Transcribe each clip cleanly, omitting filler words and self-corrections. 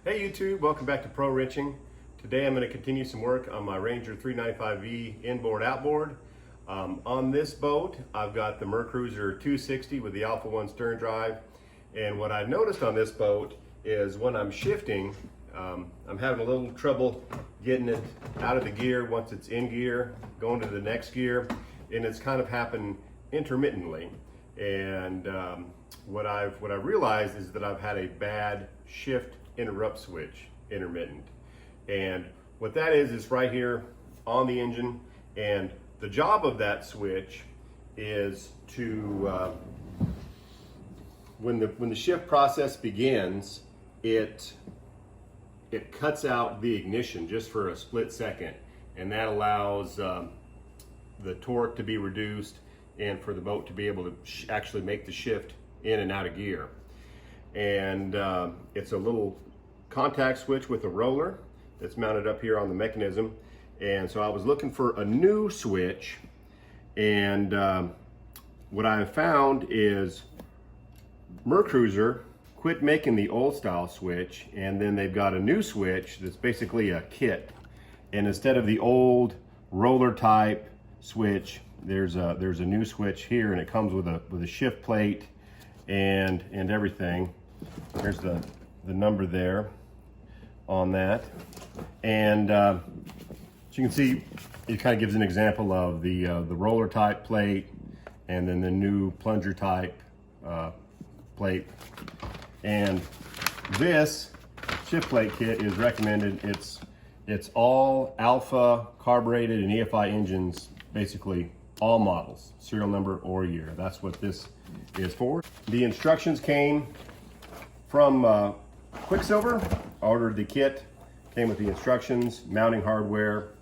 Hey YouTube, welcome back to Pro Wrenching. Today I'm going to continue some work on my Ranger 395V inboard outboard. On this boat I've got the Mercruiser 260 with the Alpha 1 stern drive, and what I've noticed on this boat is when I'm shifting I'm having a little trouble getting it out of the gear once it's in gear, going to the next gear, and it's kind of happened intermittently. And what I've realized is that I've had a bad shift interrupt switch intermittent, and what that is right here on the engine. And the job of that switch is to when the shift process begins, it cuts out the ignition just for a split second, and that allows the torque to be reduced and for the boat to be able to actually make the shift in and out of gear. And it's a little contact switch with a roller that's mounted up here on the mechanism. And so I was looking for a new switch, and what I found is Mercruiser quit making the old style switch, and then they've got a new switch that's basically a kit. And instead of the old roller type switch, there's a new switch here, and it comes with a shift plate and everything. There's the number there on that, and as you can see, it kind of gives an example of the roller type plate and then the new plunger type plate. And this shift plate kit is recommended. It's all Alpha carbureted and EFI engines, basically all models, serial number or year. That's what this is for. The instructions came from Quicksilver. I ordered the kit, came with the instructions, mounting hardware,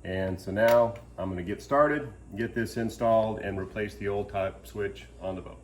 and so now I'm going to get started, get this installed, and replace the old type switch on the boat.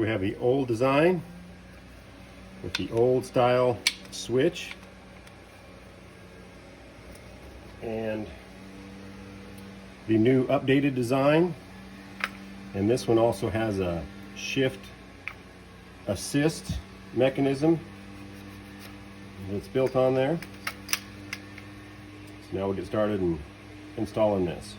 we have the old design with the old style switch, and the new updated design. And this one also has a shift assist mechanism that's built on there. So now we'll get started in installing this.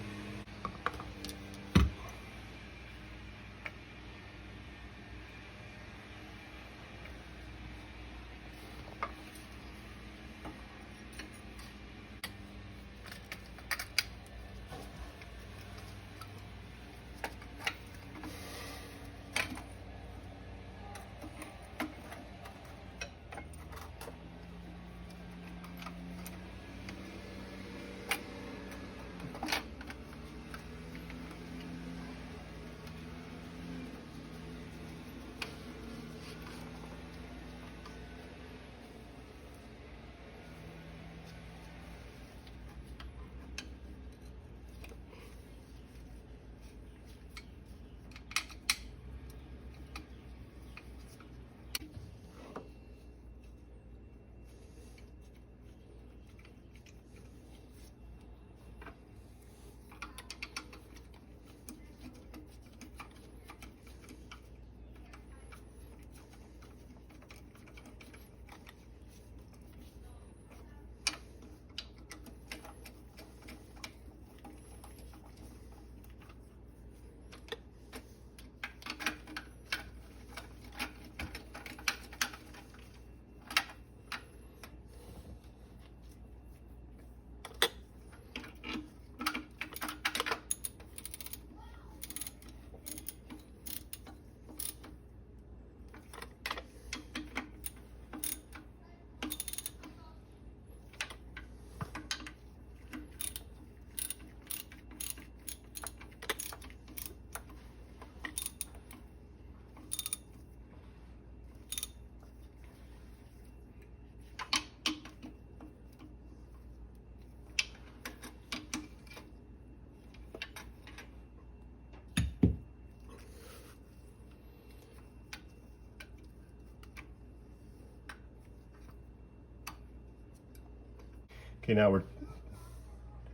Okay, now we're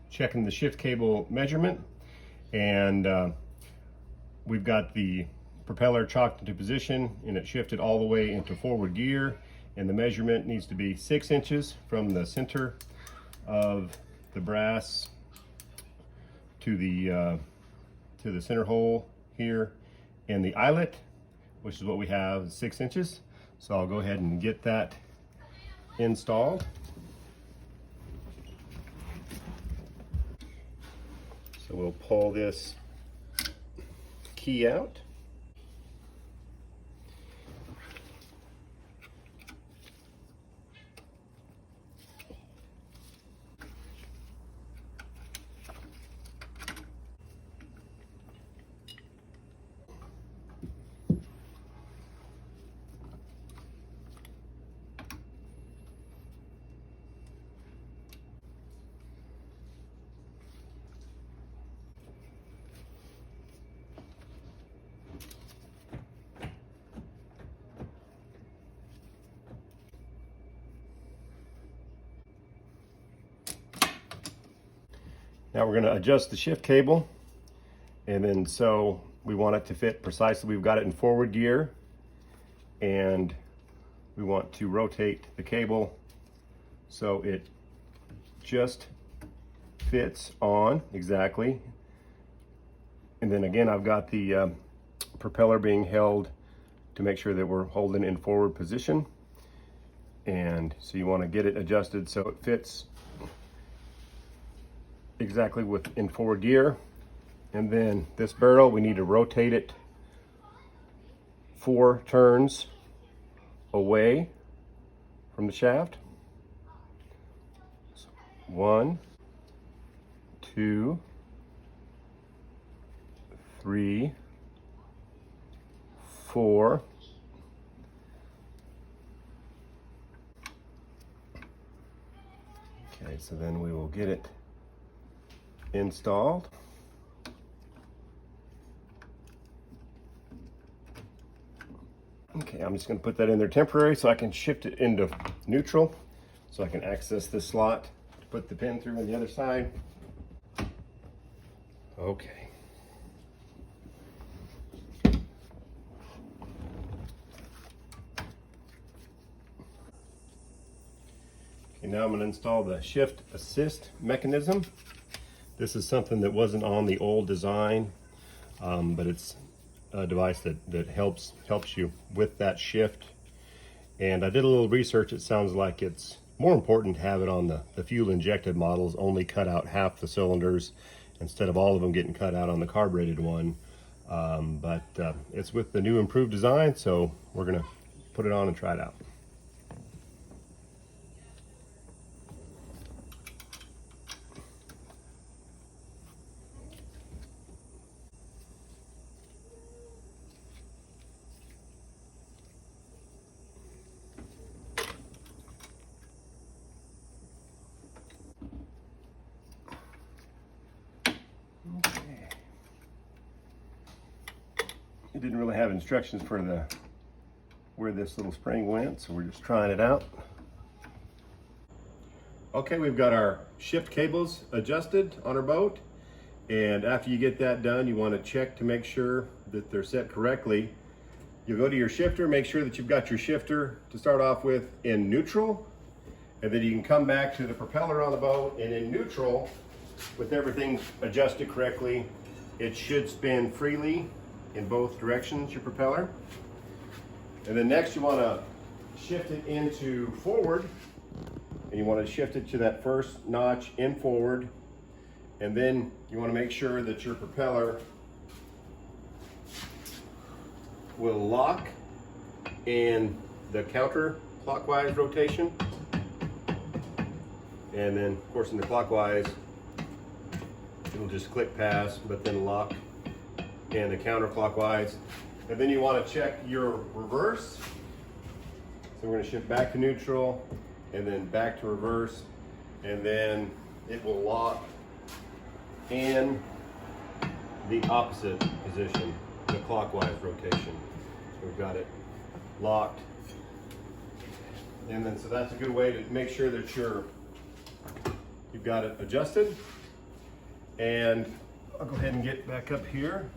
checking the shift cable measurement, and we've got the propeller chalked into position and it shifted all the way into forward gear, and the measurement needs to be 6 inches from the center of the brass to the center hole here, and the eyelet, which is what we have, 6 inches. So I'll go ahead and get that installed. So we'll pull this key out. Now we're going to adjust the shift cable, and then so we want it to fit precisely. We've got it in forward gear, and we want to rotate the cable so it just fits on exactly. And then again, I've got the propeller being held to make sure that we're holding in forward position. And so you want to get it adjusted so it fits exactly in forward gear. And then this barrel, we need to rotate it 4 turns away from the shaft. So 1, 2, 3, 4. Okay, so then we will get it installed. Okay, I'm just going to put that in there temporary so I can shift it into neutral so I can access this slot to put the pin through on the other side. Okay. Okay, now I'm going to install the shift assist mechanism. This is something that wasn't on the old design, but it's a device that helps you with that shift. And I did a little research. It sounds like it's more important to have it on the fuel injected models, only cut out half the cylinders instead of all of them getting cut out on the carbureted one. But it's with the new improved design, so we're gonna put it on and try it out. It didn't really have instructions for where this little spring went, so we're just trying it out. Okay, we've got our shift cables adjusted on our boat, and after you get that done, you want to check to make sure that they're set correctly. You go to your shifter, make sure that you've got your shifter to start off with in neutral, and then you can come back to the propeller on the boat, and in neutral, with everything adjusted correctly, it should spin freely in both directions, your propeller. And then next you want to shift it into forward, and you want to shift it to that first notch in forward, and then you want to make sure that your propeller will lock in the counterclockwise rotation, and then of course in the clockwise it'll just click past, but then lock in the counterclockwise. And then you want to check your reverse. So we're going to shift back to neutral and then back to reverse, and then it will lock in the opposite position, the clockwise rotation. So we've got it locked. And then so that's a good way to make sure that you've got it adjusted. And I'll go ahead and get back up here.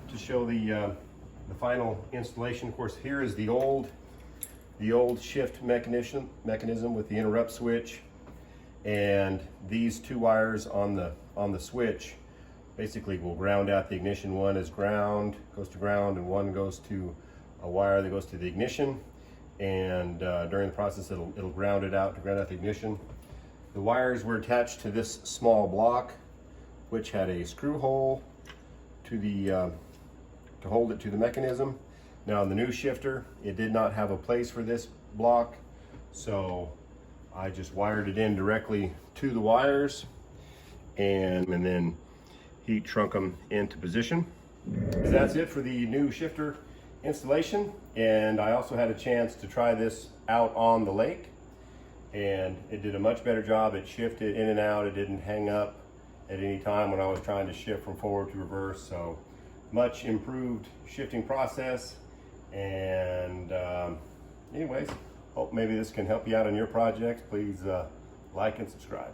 To show the final installation. Of course, here is the old shift mechanism with the interrupt switch, and these two wires on the switch basically will ground out the ignition. One is ground, goes to ground, and one goes to a wire that goes to the ignition. And during the process, it'll ground it out to ground out the ignition. The wires were attached to this small block, which had a screw hole to hold it to the mechanism. Now in the new shifter, it did not have a place for this block, so I just wired it in directly to the wires and then heat shrunk them into position. So that's it for the new shifter installation, and I also had a chance to try this out on the lake, and it did a much better job. It shifted in and out. It didn't hang up at any time when I was trying to shift from forward to reverse. So much improved shifting process. And anyways, hope maybe this can help you out on your projects. Please like and subscribe.